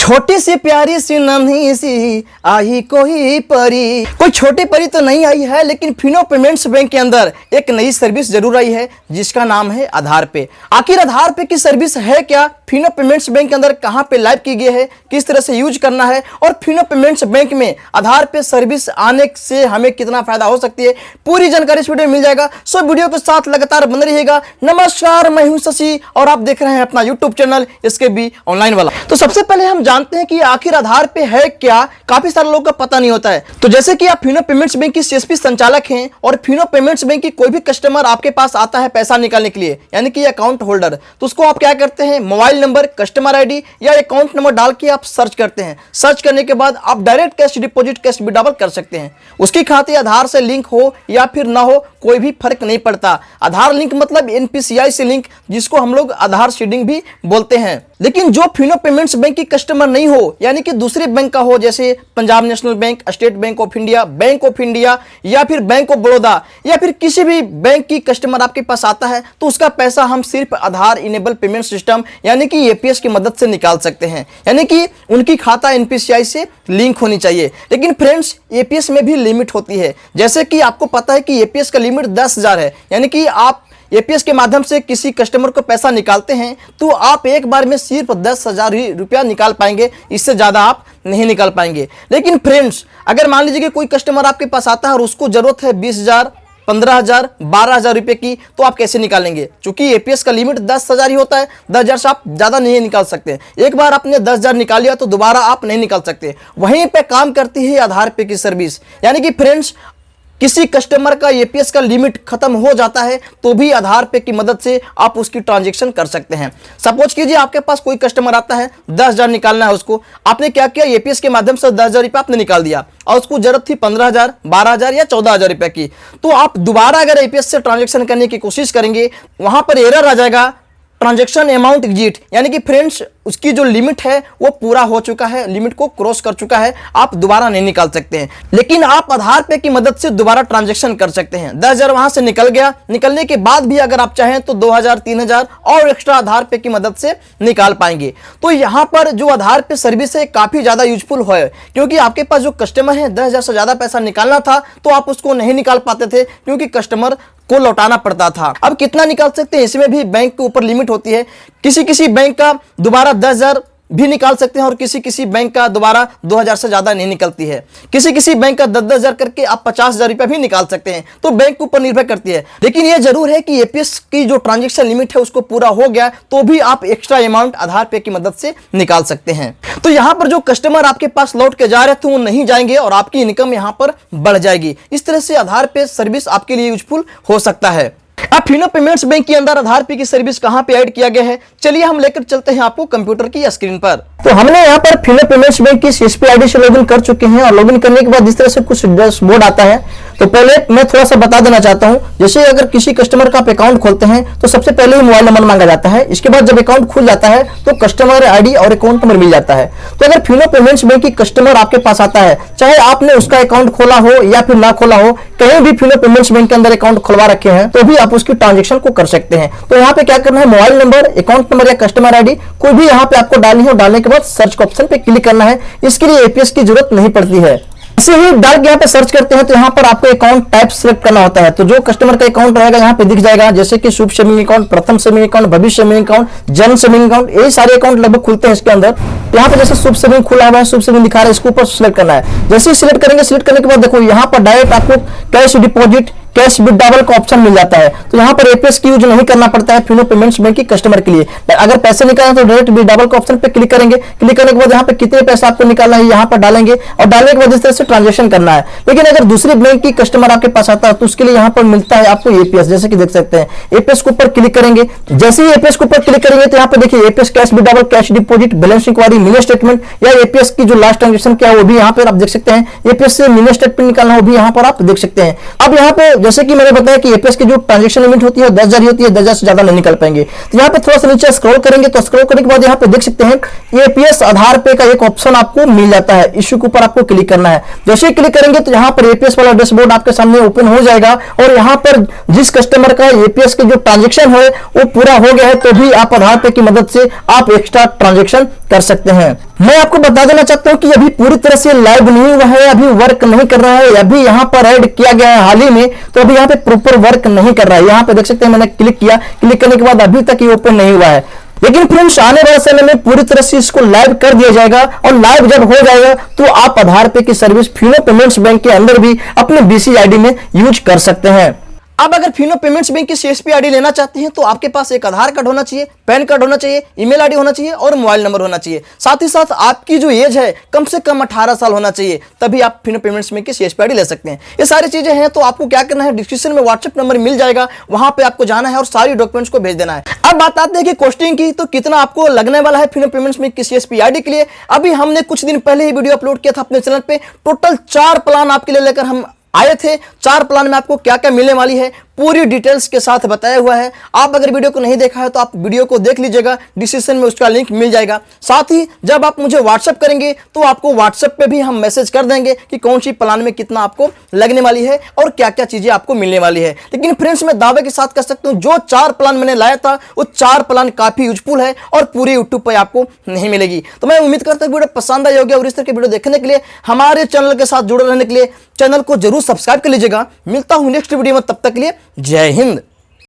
छोटी सी प्यारी सी नन्ही सी आई कोई परी। कोई छोटी परी तो नहीं आई है, लेकिन फिनो पेमेंट्स बैंक के अंदर एक नई सर्विस जरूर आई है जिसका नाम है आधार पे। आखिर आधार पे की सर्विस है क्या, फिनो पेमेंट्स बैंक के अंदर कहां पे लाइव की गई है, किस तरह से यूज करना है और फिनो पेमेंट्स बैंक में आधार पे सर्विस आने से हमें कितना फायदा हो सकती है, पूरी जानकारी इस वीडियो में मिल जाएगा। सो वीडियो के साथ लगातार बने रहिएगा। नमस्कार, मैं हूं शशि और आप देख रहे हैं अपना यूट्यूब चैनल SKB ऑनलाइन वाला। तो सबसे पहले हम जानते हैं कि आखिर आधार पे है क्या, काफी सारे लोगों का पता नहीं होता है। तो जैसे कि आप फिनो पेमेंट्स बैंक की CSP संचालक हैं और फिनो पेमेंट्स बैंक की कोई भी कस्टमर आपके पास आता है पैसा निकालने के लिए, यानी कि अकाउंट होल्डर, तो उसको आप क्या करते हैं, मोबाइल नंबर, कस्टमर ID या अकाउंट नंबर डाल के आप सर्च करते हैं। सर्च करने के बाद आप direct cash deposit, cash withdrawal कर सकते हैं। उसकी खाते आधार से लिंक हो या फिर ना हो, कोई भी फर्क नहीं पड़ता। आधार लिंक मतलब NPCI से लिंक, जिसको हम लोग आधार सीडिंग भी बोलते हैं। लेकिन जो फिनो पेमेंट्स बैंक की कस्टमर नहीं हो, यानी कि दूसरे बैंक का हो, जैसे Punjab national bank, state bank of India या फिर बैंक ऑफ बड़ौदा या फिर किसी भी बैंक की कस्टमर आपके पास आता है, तो उसका पैसा हम सिर्फ आधार इनेबल पेमेंट सिस्टम यानी कि APS की मदद से निकाल सकते हैं। यानी कि उनकी खाता NPCI से लिंक होनी चाहिए। लेकिन फ्रेंड्स, APS में भी लिमिट होती है। जैसे कि आपको पता है कि APS का लिमिट 10,000 है। यानी कि आप APS के माध्यम से किसी कस्टमर को पैसा निकालते हैं तो आप एक बार में सिर्फ 10,000 ही रुपया निकाल पाएंगे, इससे ज़्यादा आप नहीं निकाल पाएंगे। लेकिन फ्रेंड्स, अगर मान लीजिए कि कोई कस्टमर आपके पास आता है और उसको ज़रूरत है 20,000, 15,000, 12,000 रुपये की, तो आप कैसे निकालेंगे? क्योंकि APS का लिमिट 10,000 ही होता है। 10,000 से आप ज़्यादा नहीं निकाल सकते। एक बार आपने 10,000 निकाल लिया तो दोबारा आप नहीं निकाल सकते। वहीं पे काम करती है आधार पे की सर्विस। यानी कि फ्रेंड्स, किसी कस्टमर का APS का लिमिट खत्म हो जाता है तो भी आधार पे की मदद से आप उसकी ट्रांजैक्शन कर सकते हैं। सपोज कीजिए आपके पास कोई कस्टमर आता है, 10,000 निकालना है उसको। आपने क्या किया, APS के माध्यम से 10,000 रुपये आपने निकाल दिया और उसको जरूरत थी 15,000, 12,000 या 14,000 रुपये की। तो आप दोबारा अगर APS से ट्रांजेक्शन करने की कोशिश करेंगे, वहां पर एरर आ जाएगा, ट्रांजैक्शन अमाउंट एग्जिट, यानी कि फ्रेंड्स उसकी जो लिमिट है वो पूरा हो चुका है, लिमिट को क्रॉस कर चुका है, आप दोबारा नहीं निकाल सकते हैं। लेकिन आप आधार पे की मदद से दोबारा ट्रांजैक्शन कर सकते हैं। 10,000 वहां से निकल गया, निकलने के बाद भी अगर आप चाहें तो 2,000, 3,000 और एक्स्ट्रा आधार पे की मदद से निकाल पाएंगे। तो यहां पर जो आधार पे सर्विस है काफी ज्यादा यूजफुल है, क्योंकि आपके पास जो कस्टमर है 10,000 से ज्यादा पैसा निकालना था तो आप उसको नहीं निकाल पाते थे, क्योंकि कस्टमर को लौटाना पड़ता था। अब कितना निकाल सकते हैं, इसमें भी बैंक के ऊपर लिमिट होती है। किसी बैंक का दोबारा 10,000 भी निकाल सकते हैं और किसी बैंक का दोबारा 2,000 से ज्यादा नहीं निकलती है। किसी बैंक का 10,000 करके आप 50,000 रुपया भी निकाल सकते हैं। तो बैंक के ऊपर निर्भर करती है। लेकिन यह जरूर है कि APS की जो ट्रांजैक्शन लिमिट है उसको पूरा हो गया तो भी आप एक्स्ट्रा अमाउंट आधार पे की मदद से निकाल सकते हैं। तो यहां पर जो कस्टमर आपके पास लौट के जा रहे थे वो नहीं जाएंगे और आपकी इनकम यहां पर बढ़ जाएगी। इस तरह से आधार पे सर्विस आपके लिए यूजफुल हो सकता है। अब फिनो पेमेंट्स बैंक के अंदर आधार पे की सर्विस कहां पे ऐड किया गया है, चलिए हम लेकर चलते हैं आपको कंप्यूटर की स्क्रीन पर। तो हमने यहाँ पर फिनो पेमेंट्स बैंक की CSP ID से लॉगिन कर चुके हैं और लॉगिन करने के बाद इस तरह से कुछ डैशबोर्ड आता है। तो पहले मैं थोड़ा सा बता देना चाहता हूँ, जैसे अगर किसी कस्टमर का आप अकाउंट खोलते हैं तो सबसे पहले ही मोबाइल नंबर मांगा जाता है। इसके बाद जब अकाउंट खुल जाता है तो कस्टमर ID और अकाउंट नंबर मिल जाता है। तो अगर फिनो पेमेंट्स बैंक की कस्टमर आपके पास आता है, चाहे आपने उसका अकाउंट खोला हो या फिर ना खोला हो, कहीं भी फिनो पेमेंट्स बैंक के अंदर अकाउंट खुलवा रखे हैं तो भी आप उसकी ट्रांजेक्शन को कर सकते हैं। तो यहाँ पे क्या करना है, मोबाइल नंबर, अकाउंट नंबर या कस्टमर ID कोई भी यहाँ पे आपको डालनी है। डालने के बाद सर्च के ऑप्शन पे क्लिक करना है। इसके लिए APS की जरूरत नहीं पड़ती है। ऐसे ही डाल के यहाँ पे सर्च करते हैं तो यहाँ पर आपको अकाउंट टाइप सिलेक्ट करना होता है। तो जो कस्टमर का अकाउंट रहेगा यहाँ पे दिख जाएगा, जैसे कि शुभ सेविंग अकाउंट, प्रथम सेविंग अकाउंट, भविष्य सेविंग अकाउंट, जन सेविंग अकाउंट, ये सारे अकाउंट लगभग खुलते हैं इसके अंदर। यहाँ पे जैसे शुभ सेविंग खुला हुआ है, शुभ सेविंग दिखा रहा है, इसके ऊपर सिलेक्ट करना है। जैसे ही सिलेक्ट करेंगे, सिलेक्ट करने के बाद देखो यहाँ पर डायरेक्ट आपको कैश डिपॉजिट, कैश विड्रॉवल का ऑप्शन मिल जाता है। तो यहाँ पर APS की यूज नहीं करना पड़ता है फिनो पेमेंट्स बैंक की कस्टमर के लिए। अगर पैसे निकालना तो डायरेक्ट विड्रॉवल का ऑप्शन पे क्लिक करेंगे। क्लिक करने के बाद यहाँ पे कितने पैसे आपको निकालना है यहाँ पर डालेंगे और डालने के बाद इस तरह से ट्रांजेक्शन करना है। लेकिन अगर दूसरे बैंक की कस्टमर आपके पास आता है तो उसके लिए यहाँ पर मिलता है आपको APS, जैसे कि देख सकते हैं। APS के ऊपर क्लिक करेंगे, जैसे ही APS के ऊपर क्लिक करेंगे तो यहाँ पे देखिए APS cash withdrawal, cash deposit, balance inquiry, mini statement या APS की जो लास्ट ट्रांजेक्शन क्या है वो भी यहाँ पर आप देख सकते हैं। APS से मिनी स्टेटमेंट निकालना वो भी यहाँ पर आप देख सकते हैं। अब यहाँ पे जैसे कि मैंने बताया कि एपीएस की जो ट्रांजेक्शन लिमिट होती है 10,000 होती है, 10,000 से ज्यादा नहीं निकल पाएंगे। तो यहाँ पे थोड़ा सा नीचे स्क्रॉल करेंगे तो स्क्रॉल करने के बाद यहाँ पे देख सकते हैं एपीएस आधार पे का एक ऑप्शन आपको मिल जाता है। इश्यू के ऊपर आपको क्लिक करना है। जैसे ही क्लिक करेंगे तो यहाँ पर एपीएस वाला डैशबोर्ड आपके सामने ओपन हो जाएगा और यहाँ पर जिस कस्टमर का एपीएस के जो ट्रांजेक्शन है वो पूरा हो गया है तो भी आप आधार पे की मदद से आप एक्स्ट्रा ट्रांजेक्शन कर सकते हैं। मैं आपको बता देना चाहता हूं कि अभी पूरी तरह से लाइव नहीं हुआ है, अभी वर्क नहीं कर रहा है, अभी यहां पर ऐड किया गया है हाल ही में, तो अभी यहां पे प्रॉपर वर्क नहीं कर रहा है। यहां पे देख सकते हैं मैंने क्लिक किया, क्लिक करने के बाद अभी तक ये ओपन नहीं हुआ है। लेकिन फ्रेंड्स आने वाले समय में पूरी तरह से इसको लाइव कर दिया जाएगा और लाइव जब हो जाएगा तो आप आधार पे की सर्विस फिनो पेमेंट्स बैंक के अंदर भी अपने बीसी आईडी में यूज कर सकते हैं। अब अगर फिनो पेमेंट्स बैंक की सीएसपी आईडी लेना चाहते हैं तो आपके पास एक आधार कार्ड होना चाहिए, पैन कार्ड होना चाहिए, ईमेल आईडी होना चाहिए और मोबाइल नंबर होना चाहिए। साथ ही साथ आपकी जो एज है कम से कम 18 साल होना चाहिए, तभी आप फिनो पेमेंट्स बैंक की सीएसपी आईडी ले सकते हैं। ये सारी चीजें हैं तो आपको क्या करना है, डिस्क्रिप्शन में व्हाट्सएप नंबर मिल जाएगा, वहां पे आपको जाना है और सारी डॉक्यूमेंट्स को भेज देना है। अब बात आती है कि कॉस्टिंग की, तो कितना आपको लगने वाला है फिनो पेमेंट्स बैंक की सीएसपी आईडी के लिए। अभी हमने कुछ दिन पहले ही वीडियो अपलोड किया था अपने चैनल पे, टोटल 4 प्लान आपके लिए लेकर हम आए थे। 4 प्लान में आपको क्या क्या मिलने वाली है पूरी डिटेल्स के साथ बताया हुआ है। आप अगर वीडियो को नहीं देखा है तो आप वीडियो को देख लीजिएगा, डिस्क्रिप्शन में उसका लिंक मिल जाएगा। साथ ही जब आप मुझे व्हाट्सएप करेंगे तो आपको व्हाट्सएप पे भी हम मैसेज कर देंगे कि कौन सी प्लान में कितना आपको लगने वाली है और क्या क्या चीजें आपको मिलने वाली है। लेकिन फ्रेंड्स मैं दावे के साथ कह सकता हूं जो 4 प्लान मैंने लाया था वो 4 प्लान काफी यूजफुल है और पूरी यूट्यूब पर आपको नहीं मिलेगी। तो मैं उम्मीद करता हूं वीडियो पसंद आई होगी और इस तरह के वीडियो देखने के लिए हमारे चैनल के साथ जुड़े रहने के लिए चैनल को जरूर सब्सक्राइब कर लीजिएगा। मिलता हूं नेक्स्ट वीडियो में, तब तक के लिए जय हिंद।